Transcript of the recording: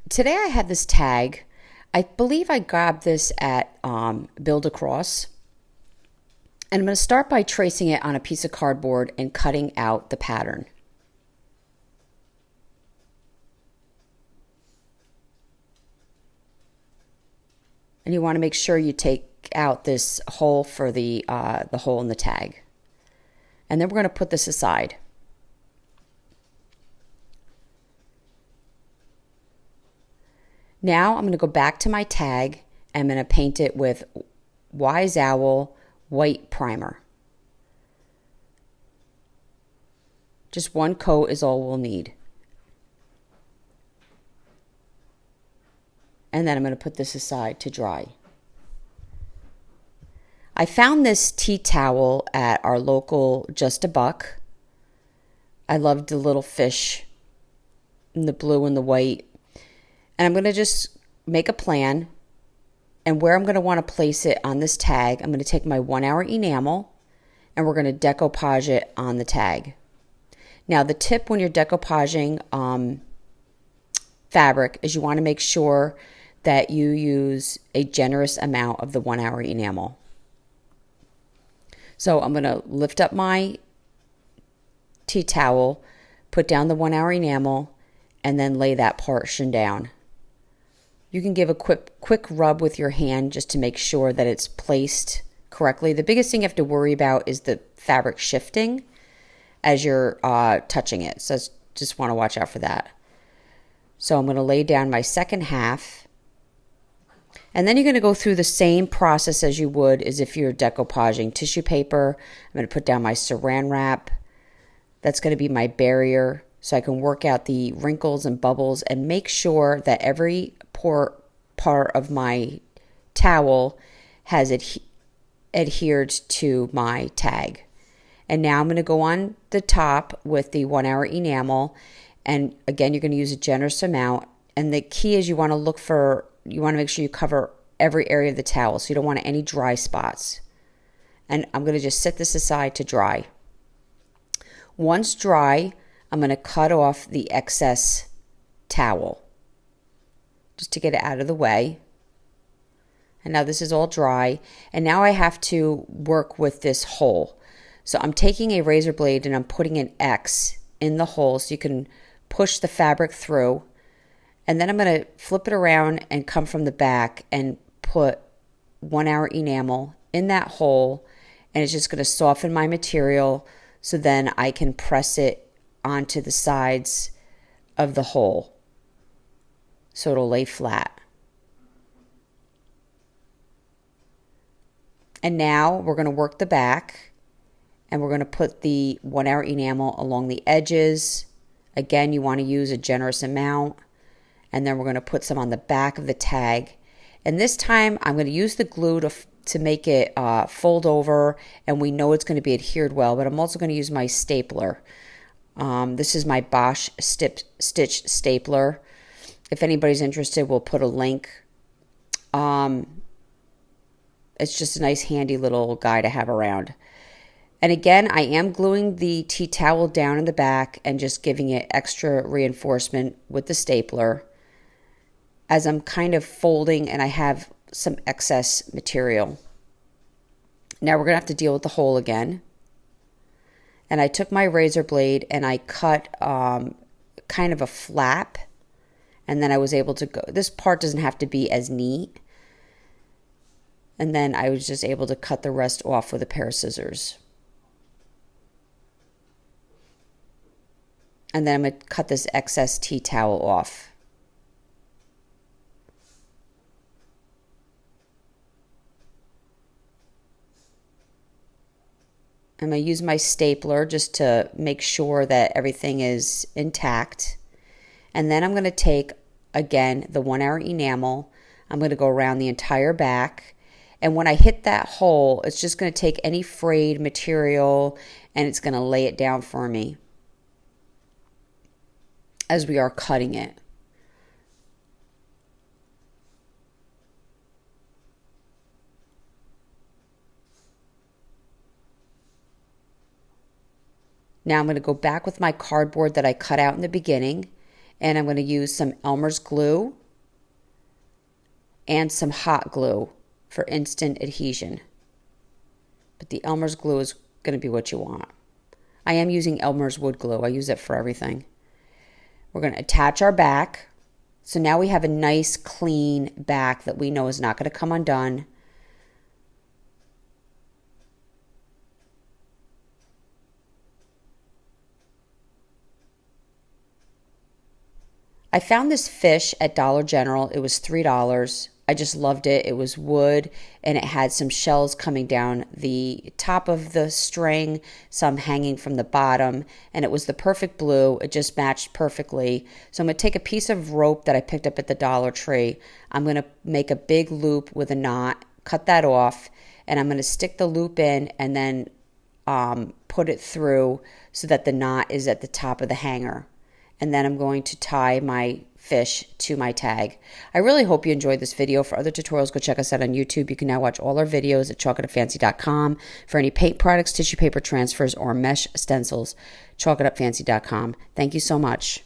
Today I have this tag. I believe I grabbed this at Build Across. And I'm going to start by tracing it on a piece of cardboard and cutting out the pattern. And you want to make sure you take out this hole for the hole in the tag. And then we're going to put this aside. Now I'm going to go back to my tag and I'm going to paint it with Wise Owl white primer. Just one coat is all we'll need. And then I'm going to put this aside to dry. I found this tea towel at our local Just a Buck. I loved the little fish in the blue and the white. And I'm going to just make a plan. And where I'm going to want to place it on this tag, I'm going to take my 1 hour enamel and we're going to decoupage it on the tag. Now the tip when you're decoupaging fabric is you want to make sure that you use a generous amount of the 1 hour enamel. So I'm going to lift up my tea towel, put down the 1 hour enamel, and then lay that portion down. You can give a quick rub with your hand just to make sure that it's placed correctly. The biggest thing you have to worry about is the fabric shifting as you're touching it. So just want to watch out for that. So I'm going to lay down my second half. And then you're going to go through the same process as you would as if you're decoupaging tissue paper. I'm going to put down my saran wrap. That's going to be my barrier so I can work out the wrinkles and bubbles and make sure that every part of my towel has adhered to my tag. And now I'm going to go on the top with the 1 hour enamel. And again, you're going to use a generous amount. And the key is you want to make sure you cover every area of the towel. So you don't want any dry spots. And I'm going to just set this aside to dry. Once dry, I'm going to cut off the excess towel just to get it out of the way. And now this is all dry. And now I have to work with this hole. So I'm taking a razor blade and I'm putting an X in the hole so you can push the fabric through. And then I'm going to flip it around and come from the back and put 1 hour enamel in that hole. And it's just going to soften my material so then I can press it onto the sides of the hole so it'll lay flat. And now we're going to work the back and we're going to put the 1 hour enamel along the edges. Again, you want to use a generous amount. And then we're going to put some on the back of the tag. And this time I'm going to use the glue to make it fold over, and we know it's going to be adhered well, but I'm also going to use my stapler. This is my Bosch stitch stapler. If anybody's interested, we'll put a link. It's just a nice handy little guy to have around. And again, I am gluing the tea towel down in the back and just giving it extra reinforcement with the stapler as I'm kind of folding and I have some excess material. Now we're going to have to deal with the hole again. And I took my razor blade and I cut kind of a flap. And then I was able to go, this part doesn't have to be as neat. And then I was just able to cut the rest off with a pair of scissors. And then I'm going to cut this excess tea towel off. I'm going to use my stapler just to make sure that everything is intact. And then I'm going to take, again, the 1 hour enamel. I'm going to go around the entire back. And when I hit that hole, it's just going to take any frayed material and it's going to lay it down for me as we are cutting it. Now I'm going to go back with my cardboard that I cut out in the beginning, And I'm going to use some Elmer's glue and some hot glue for instant adhesion. But the Elmer's glue is going to be what you want. I am using Elmer's wood glue. I use it for everything. We're going to attach our back. So now we have a nice clean back that we know is not going to come undone. I found this fish at Dollar General. It was $3. I just loved it. It was wood and it had some shells coming down the top of the string, some hanging from the bottom, and it was the perfect blue. It just matched perfectly. So I'm going to take a piece of rope that I picked up at the Dollar Tree. I'm going to make a big loop with a knot, cut that off, and I'm going to stick the loop in and then put it through so that the knot is at the top of the hanger. And then I'm going to tie my fish to my tag. I really hope you enjoyed this video. For other tutorials, go check us out on YouTube. You can now watch all our videos at chalkitupfancy.com. For any paint products, tissue paper transfers, or mesh stencils, chalkitupfancy.com. Thank you so much.